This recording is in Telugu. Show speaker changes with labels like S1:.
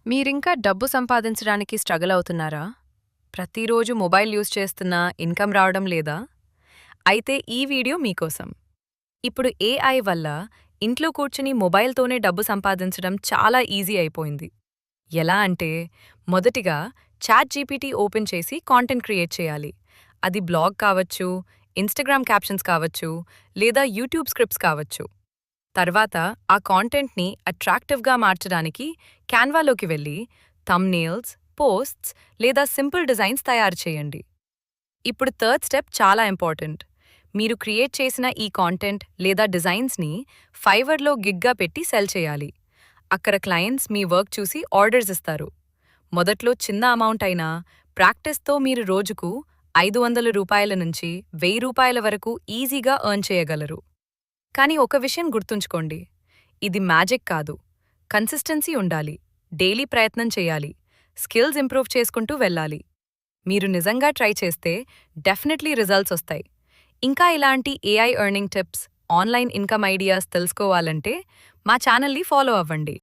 S1: మీరింకా డబ్బు సంపాదించడానికి స్ట్రగుల్ అవుతున్నారా? ప్రతిరోజు మొబైల్ యూజ్ చేస్తున్నా ఇన్కమ్ రావడం లేదా? అయితే ఈ వీడియో మీకోసం. ఇప్పుడు ఏఐ వల్ల ఇంట్లో కూర్చుని మొబైల్‌తోనే డబ్బు సంపాదించడం చాలా ఈజీ అయిపోయింది. ఎలా అంటే, మొదటిగా చాట్‌జీపీటీ ఓపెన్ చేసి కాంటెంట్ క్రియేట్ చేయాలి. అది బ్లాగ్ కావచ్చు, ఇన్‌స్టాగ్రామ్ క్యాప్షన్స్ కావచ్చు, లేదా యూట్యూబ్ స్క్రిప్ట్స్ కావచ్చు. తర్వాత ఆ కాంటెంట్‌ని అట్రాక్టివ్‌గా మార్చడానికి క్యాన్వాలోకి వెళ్లి థంబ్‌నెయిల్స్, పోస్ట్స్ లేదా సింపుల్ డిజైన్స్ తయారు చేయండి. ఇప్పుడు థర్డ్ స్టెప్ చాలా ఇంపార్టెంట్. మీరు క్రియేట్ చేసిన ఈ కాంటెంట్ లేదా డిజైన్స్‌ని ఫైవర్‌లో గిగ్‌గా పెట్టి సెల్ చేయాలి. అక్కడ క్లయింట్స్ మీ వర్క్ చూసి ఆర్డర్స్ ఇస్తారు. మొదట్లో చిన్న అమౌంట్ అయినా ప్రాక్టీస్‌తో మీరు రోజుకు రూ. 500 నుంచి రూ. 1000 వరకు ఈజీగా ఎర్న్ చేయగలరు. కానీ ఒక విషయం గుర్తుంచుకోండి, ఇది మ్యాజిక్ కాదు. కన్సిస్టెన్సీ ఉండాలి, డైలీ ప్రయత్నం చేయాలి, స్కిల్స్ ఇంప్రూవ్ చేసుకుంటూ వెళ్ళాలి. మీరు నిజంగా ట్రై చేస్తే డెఫినెట్లీ రిజల్ట్స్ వస్తాయి. ఇంకా ఇలాంటి AI earning tips, online income ideas తెలుసుకోవాలంటే మా ఛానల్ని ఫాలో అవ్వండి.